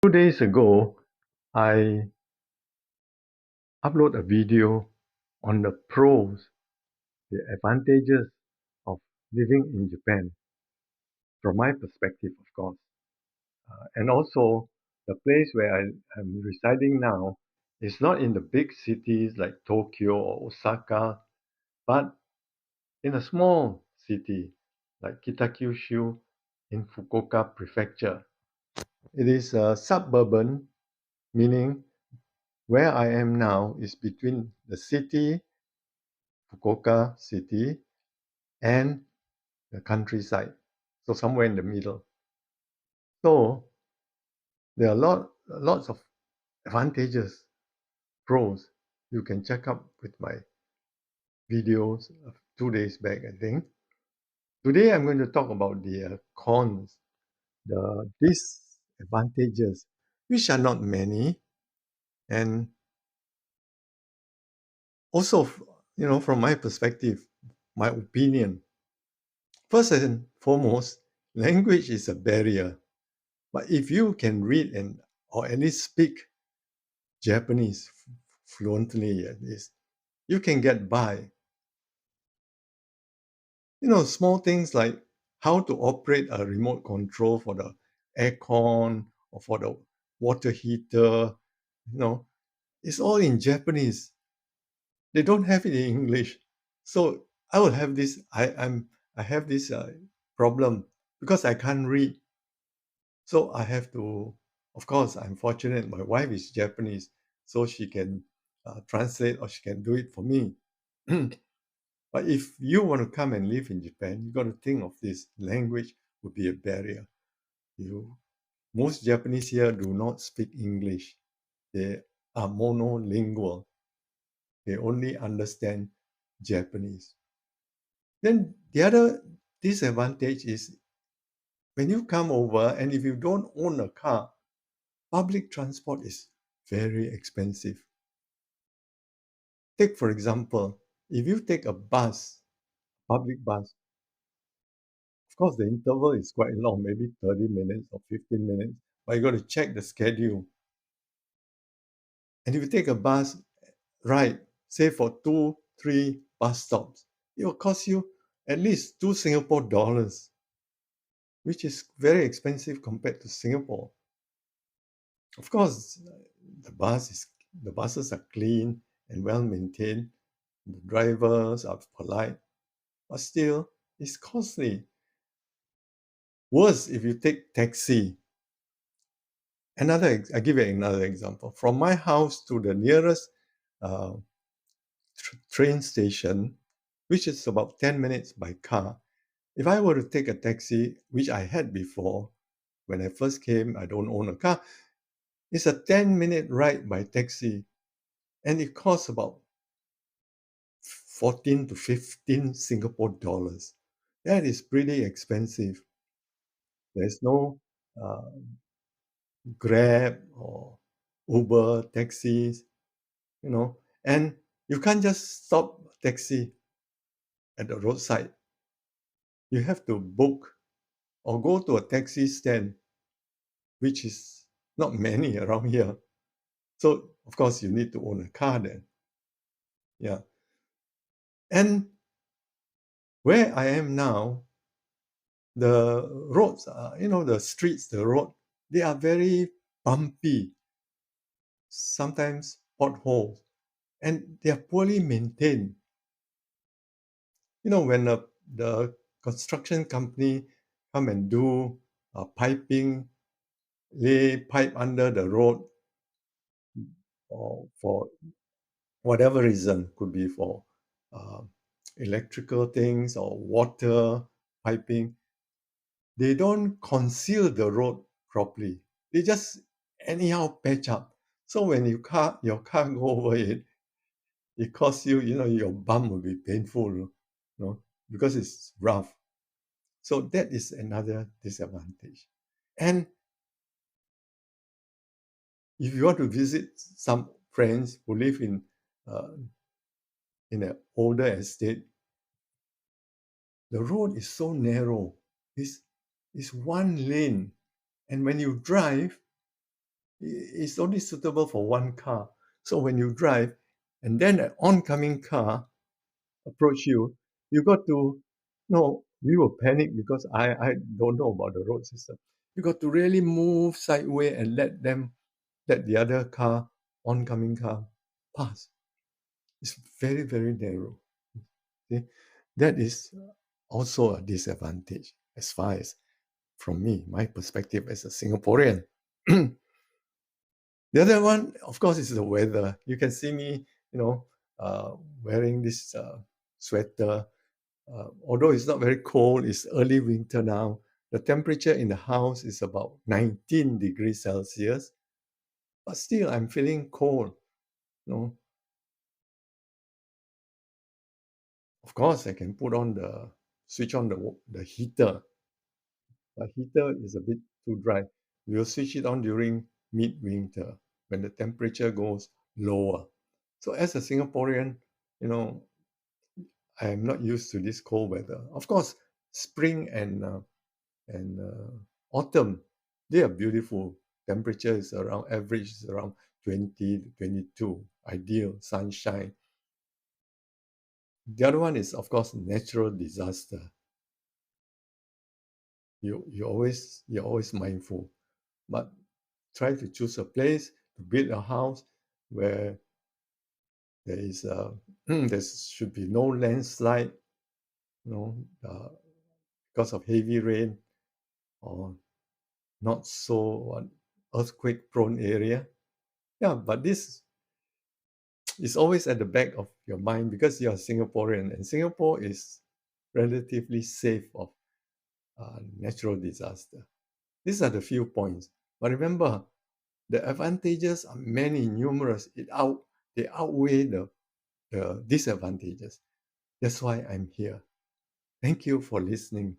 2 days ago, I upload a video on the pros, the advantages of living in Japan, from my perspective, of course. And also, the place where I am residing now is not in the big cities like Tokyo or Osaka, but in a small city like Kitakyushu in Fukuoka Prefecture. It is suburban, meaning where I am now is between the city, Fukuoka city, and the countryside. So somewhere in the middle. So there are lots of advantages, pros. You can check out with my videos of 2 days back, I think. Today I'm going to talk about the cons, the disadvantages, which are not many, and also, from my perspective, my opinion. First and foremost, language is a barrier. But if you can read and or at least speak Japanese fluently, at least you can get by. Small things like how to operate a remote control for the aircon or for the water heater. It's all in Japanese. They don't have it in English. So I will have this. I have this problem because I can't read. So I have to. Of course, I'm fortunate. My wife is Japanese, so she can translate or she can do it for me. But if you want to come and live in Japan, you got to think of this. Language would be a barrier. Most Japanese here do not speak English. They are monolingual. They only understand Japanese. Then the other disadvantage is when you come over and if you don't own a car, public transport is very expensive. Take, for example, if you take a bus, public bus, of course, the interval is quite long, maybe 30 minutes or 15 minutes, but you got to check the schedule. And if you take a bus ride, say for 2, 3 bus stops, it will cost you at least 2 Singapore dollars, which is very expensive compared to Singapore. Of course, the buses are clean and well maintained. The drivers are polite, but still, it's costly. Worse if you take taxi. I give you another example. From my house to the nearest uh, train station, which is about 10 minutes by car, if I were to take a taxi, which I had before, when I first came, I don't own a car, it's a 10-minute ride by taxi, and it costs about 14 to 15 Singapore dollars. That is pretty expensive. There's no uh, Grab or Uber taxis, and you can't just stop a taxi at the roadside. You have to book or go to a taxi stand, which is not many around here. So, of course, you need to own a car then. Yeah. And where I am now, the roads, the streets, the road, they are very bumpy, sometimes potholes, and they are poorly maintained. When the construction company come and do piping, lay pipe under the road, or for whatever reason, could be for uh, electrical things or water piping, they don't conceal the road properly. They just anyhow patch up. So when your car go over it, it costs you, your bum will be painful, because it's rough. So that is another disadvantage. And if you want to visit some friends who live uh, in an older estate, the road is so narrow. It's one lane, and when you drive, It's only suitable for one car. So when you drive and then an oncoming car approach you, you got to, no, we will panic because I don't know about the road system. You got to really move sideways and let the other car, oncoming car, pass. It's very, very narrow. See? That is also a disadvantage as far as from me, my perspective as a Singaporean. The other one, of course, is the weather. You can see me, you know, wearing this sweater. Although it's not very cold, it's early winter now. The temperature in the house is about 19 degrees Celsius, but still I'm feeling cold. You know, of course, I can switch on the heater, but heater is a bit too dry. We'll switch it on during mid-winter when the temperature goes lower. So as a Singaporean, you know, I am not used to this cold weather. Of course, spring and autumn, they are beautiful. Temperature is around average is around 20 to 22, ideal sunshine. The other one is of course natural disaster. You're always mindful, but try to choose a place to build a house where there is there should be no landslide, you know, because of heavy rain or not so earthquake prone area. Yeah, but this is always at the back of your mind because you're Singaporean and Singapore is relatively safe of natural disaster. These are the few points. But remember, the advantages are many, numerous. They outweigh the disadvantages. That's why I'm here. Thank you for listening.